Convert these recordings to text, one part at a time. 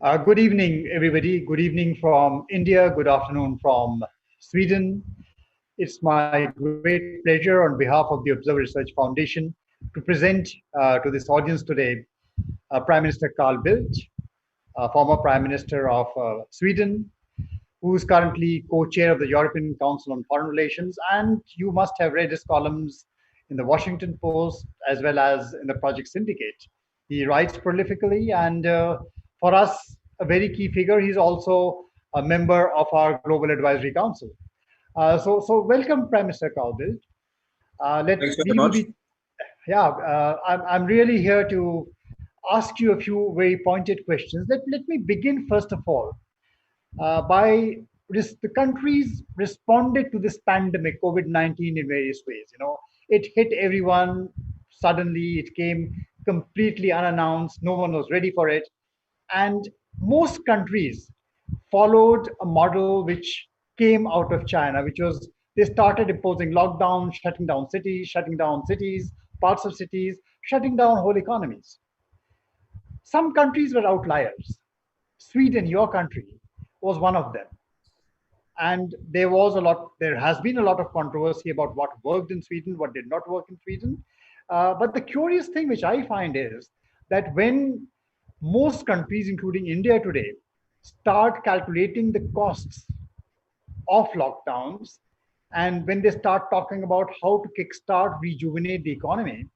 Good evening, everybody. Good evening from India. Good afternoon from Sweden. It's my great pleasure on behalf of the Observer Research Foundation to present to this audience today Prime Minister Carl Bildt, former Prime Minister of Sweden, who is currently co-chair of the European Council on Foreign Relations. And you must have read his columns in the Washington Post as well as in the Project Syndicate. He writes prolifically, and for us, a very key figure. He's also a member of our Global Advisory Council. So welcome, Prime Minister Carl Bildt. Thanks very much. I'm really here to ask you a few very pointed questions. Let me begin first of all by the countries responded to this pandemic, COVID-19, in various ways. It hit everyone suddenly. It came completely unannounced. No one was ready for it. And most countries followed a model which came out of China, which was they started imposing lockdown, shutting down cities, parts of cities, shutting down whole economies. Some countries were outliers. Sweden, your country, was one of them. And there has been a lot of controversy about what worked in Sweden, what did not work in Sweden. But the curious thing which I find is that when most countries, including India today, start calculating the costs of lockdowns, and when they start talking about how to kickstart, rejuvenate the economy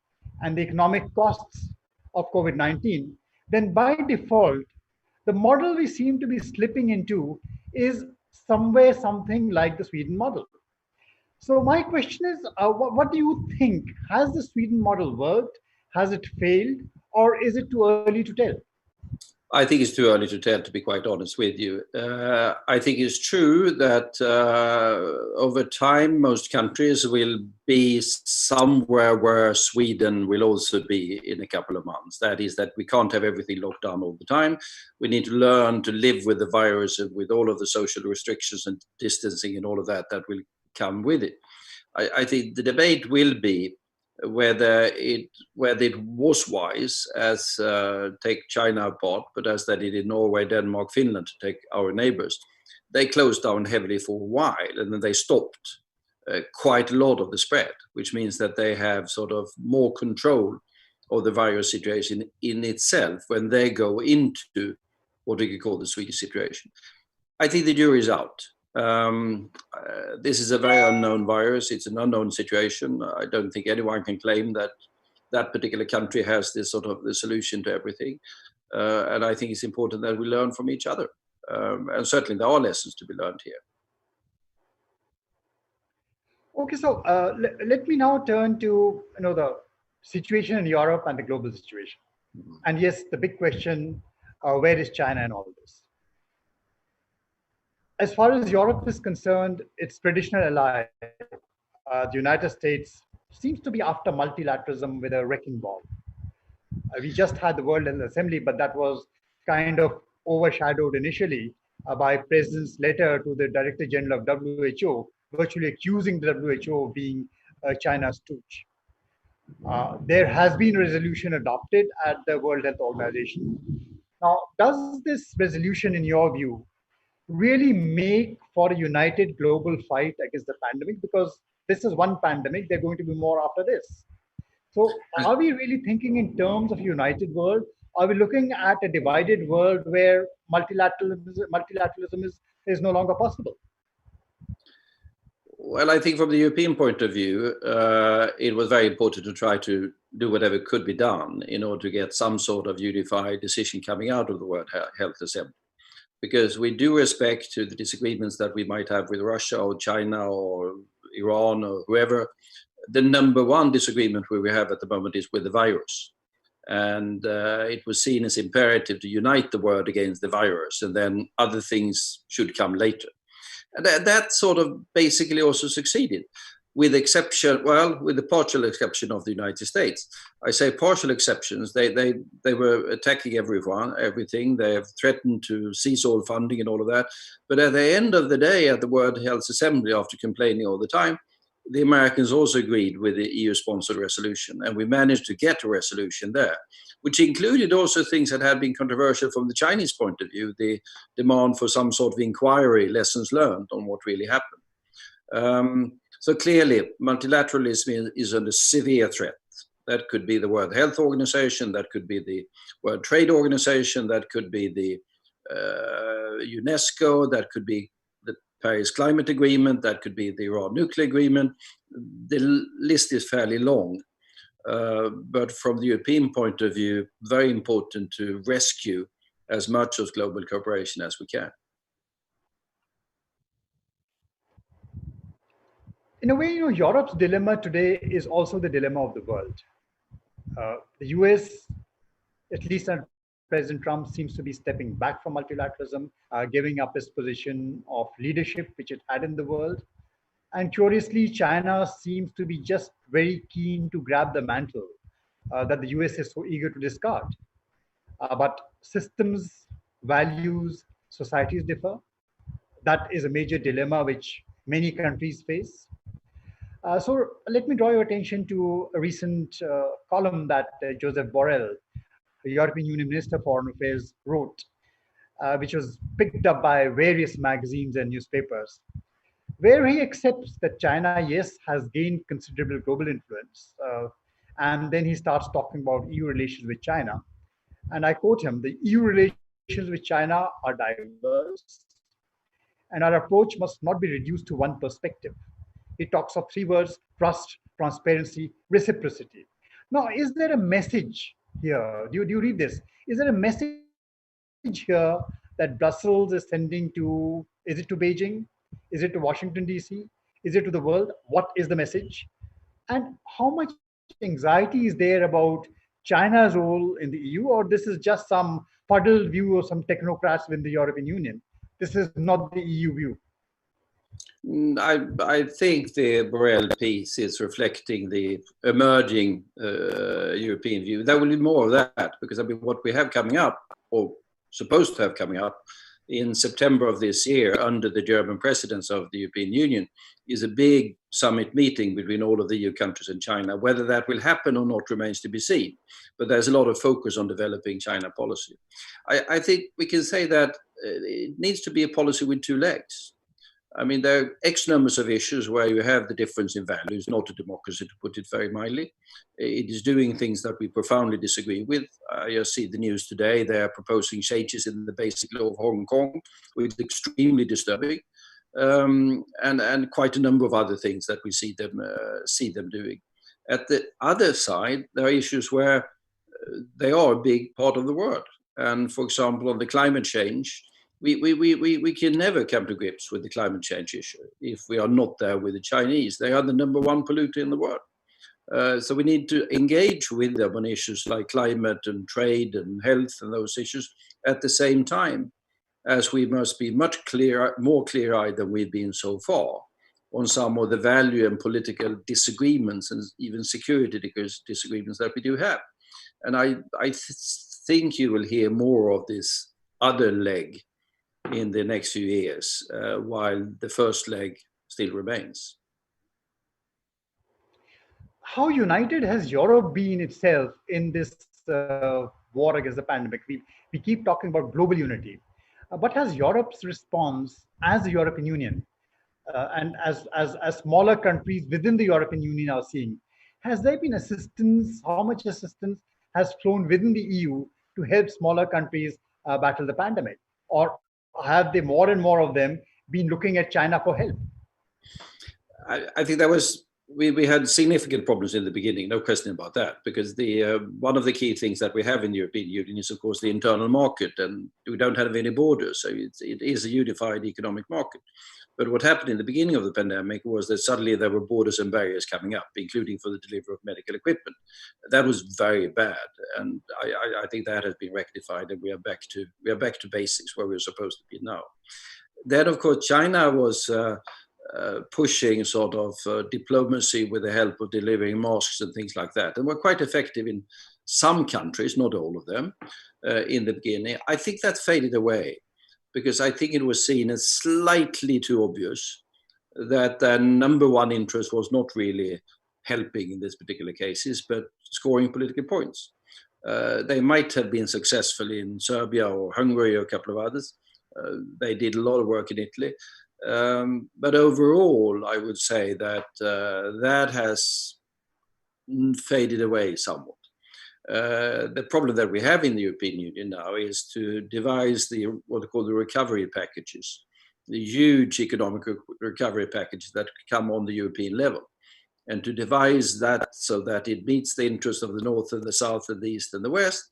and the economic costs of COVID-19, then by default, the model we seem to be slipping into is something like the Sweden model. So my question is, what do you think? Has the Sweden model worked? Has it failed? Or is it too early to tell? I think it's too early to tell, to be quite honest with you. I think it's true that over time, most countries will be somewhere where Sweden will also be in a couple of months. That is that we can't have everything locked down all the time. We need to learn to live with the virus and with all of the social restrictions and distancing and all of that will come with it. I think the debate will be whether it was wise, as take China apart, but as they did in Norway, Denmark, Finland, to take our neighbors. They closed down heavily for a while, and then they stopped quite a lot of the spread, which means that they have sort of more control of the virus situation in itself when they go into what we could call the Swedish situation. I think the jury is out. This is a very unknown virus. It's an unknown situation. I don't think anyone can claim that that particular country has this sort of the solution to everything. And I think it's important that we learn from each other. And certainly there are lessons to be learned here. Okay, so let me now turn to the situation in Europe and the global situation. Mm-hmm. And yes, the big question, where is China in all this? As far as Europe is concerned, its traditional ally, the United States, seems to be after multilateralism with a wrecking ball. We just had the World Health Assembly, but that was kind of overshadowed initially by President's letter to the Director General of WHO, virtually accusing the WHO of being China's stooge. There has been a resolution adopted at the World Health Organization. Now, does this resolution, in your view, really make for a united global fight against the pandemic? Because this is one pandemic, there are going to be more after this. So are we really thinking in terms of a united world? Are we looking at a divided world where multilateralism is no longer possible? Well, I think from the European point of view, it was very important to try to do whatever could be done in order to get some sort of unified decision coming out of the World Health Assembly. Because we do respect to the disagreements that we might have with Russia or China or Iran or whoever. The number one disagreement we have at the moment is with the virus. And it was seen as imperative to unite the world against the virus, and then other things should come later. And that sort of basically also succeeded. With the partial exception of the United States. I say partial exceptions. They were attacking everything. They have threatened to cease all funding and all of that. But at the end of the day, at the World Health Assembly, after complaining all the time, the Americans also agreed with the EU-sponsored resolution, and we managed to get a resolution there, which included also things that had been controversial from the Chinese point of view, the demand for some sort of inquiry, lessons learned on what really happened. So clearly, multilateralism is under severe threat. That could be the World Health Organization, that could be the World Trade Organization, that could be the UNESCO, that could be the Paris Climate Agreement, that could be the Iran nuclear agreement. The list is fairly long. But from the European point of view, very important to rescue as much of global cooperation as we can. In a way, Europe's dilemma today is also the dilemma of the world. The US, at least under President Trump, seems to be stepping back from multilateralism, giving up its position of leadership which it had in the world. And curiously, China seems to be just very keen to grab the mantle that the US is so eager to discard. But systems, values, societies differ. That is a major dilemma which many countries face. So let me draw your attention to a recent column that Joseph Borrell, the European Union Minister for Foreign Affairs, wrote, which was picked up by various magazines and newspapers, where he accepts that China, yes, has gained considerable global influence. And then he starts talking about EU relations with China. And I quote him, the EU relations with China are diverse, and our approach must not be reduced to one perspective. He talks of three words: trust, transparency, reciprocity. Now, is there a message here? Do you read this? Is there a message here that Brussels is sending to, is it to Beijing? Is it to Washington, D.C.? Is it to the world? What is the message? And how much anxiety is there about China's role in the EU, or this is just some fuddled view of some technocrats within the European Union? This is not the EU view. I think the Borrell piece is reflecting the emerging European view. There will be more of that, because what we have coming up, or supposed to have coming up, in September of this year, under the German presidency of the European Union, is a big summit meeting between all of the EU countries and China. Whether that will happen or not remains to be seen. But there's a lot of focus on developing China policy. I think we can say that it needs to be a policy with two legs. I mean, there are X numbers of issues where you have the difference in values, not a democracy, to put it very mildly. It is doing things that we profoundly disagree with. You see the news today, they are proposing changes in the basic law of Hong Kong, which is extremely disturbing, and quite a number of other things that we see them doing. At the other side, there are issues where they are a big part of the world. And for example, on the climate change, we can never come to grips with the climate change issue if we are not there with the Chinese. They are the number one polluter in the world. So we need to engage with them on issues like climate and trade and health and those issues at the same time, as we must be much clearer, more clear-eyed than we've been so far on some of the value and political disagreements and even security disagreements that we do have. And I think you will hear more of this other leg in the next few years, while the first leg still remains. How united has Europe been itself in this war against the pandemic? We keep talking about global unity, but has Europe's response as the European Union and as smaller countries within the European Union are seeing, has there been assistance? How much assistance has flown within the EU to help smaller countries battle the pandemic? Or have they, more and more of them, been looking at China for help? I think that was, we had significant problems in the beginning, no question about that, because one of the key things that we have in the European Union is, of course, the internal market, and we don't have any borders, so it is a unified economic market. But what happened in the beginning of the pandemic was that suddenly there were borders and barriers coming up, including for the delivery of medical equipment. That was very bad, and I think that has been rectified, and we are back to basics where we're supposed to be now. Then, of course, China was pushing sort of diplomacy with the help of delivering masks and things like that, and were quite effective in some countries, not all of them, in the beginning. I think that faded away, because I think it was seen as slightly too obvious that their number one interest was not really helping in this particular cases, but scoring political points. They might have been successful in Serbia or Hungary or a couple of others. They did a lot of work in Italy. But overall, I would say that that has faded away somewhat. The problem that we have in the European Union now is to devise what they call the recovery packages, the huge economic recovery packages that come on the European level, and to devise that so that it meets the interests of the North and the South and the East and the West.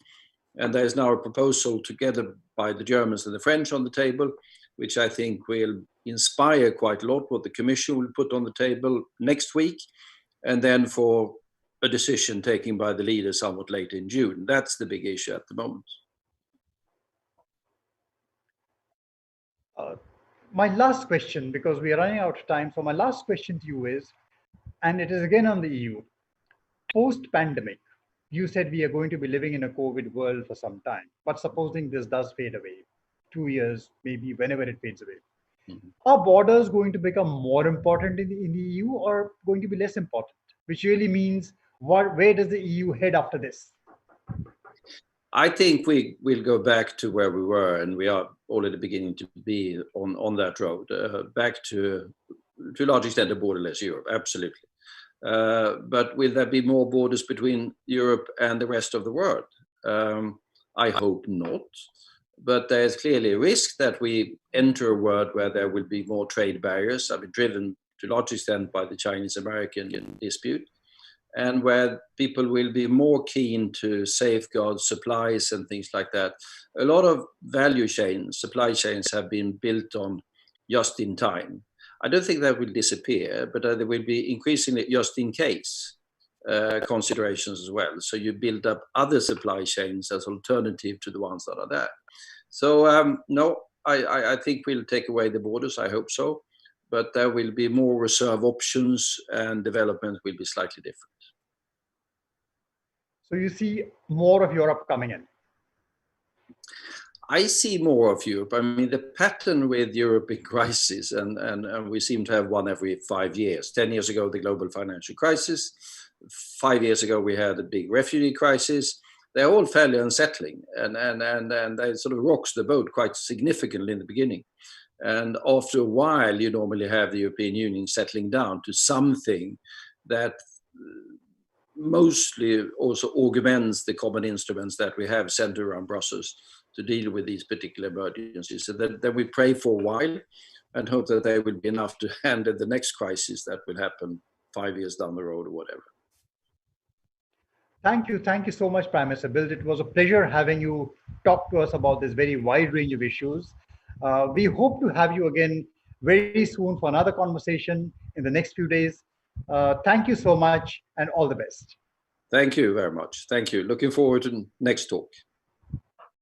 And there's now a proposal together by the Germans and the French on the table, which I think will inspire quite a lot what the Commission will put on the table next week, and then for a decision taken by the leaders somewhat late in June. That's the big issue at the moment. My last question, because we are running out of time, so my last question to you is, and it is again on the EU, post-pandemic, you said we are going to be living in a COVID world for some time, but supposing this does fade away, 2 years, maybe whenever it fades away, are borders going to become more important in the EU or going to be less important? Which really means, where does the EU head after this? I think we will go back to where we were, and we are already beginning to be on that road, back to a large extent a borderless Europe, absolutely. But will there be more borders between Europe and the rest of the world? I hope not. But there's clearly a risk that we enter a world where there will be more trade barriers, driven to a large extent by the Chinese-American dispute, and where people will be more keen to safeguard supplies and things like that. A lot of supply chains have been built on just in time. I don't think that will disappear, but there will be increasingly just in case considerations as well. So you build up other supply chains as alternative to the ones that are there. So no, I think we'll take away the borders, I hope so, but there will be more reserve options and development will be slightly different. So you see more of Europe coming in? I see more of Europe. I mean, the pattern with Europe in crisis, and we seem to have one every 5 years. 10 years ago, the global financial crisis. 5 years ago, we had a big refugee crisis. They're all fairly unsettling, and they sort of rocks the boat quite significantly in the beginning. And after a while, you normally have the European Union settling down to something that mostly also augments the common instruments that we have centered around Brussels to deal with these particular emergencies. So that we pray for a while and hope that they will be enough to handle the next crisis that will happen 5 years down the road or whatever. Thank you so much, Prime Minister Bildt. It was a pleasure having you talk to us about this very wide range of issues. We hope to have you again very soon for another conversation in the next few days. Thank you so much and all the best. Thank you very much. Thank you. Looking forward to the next talk.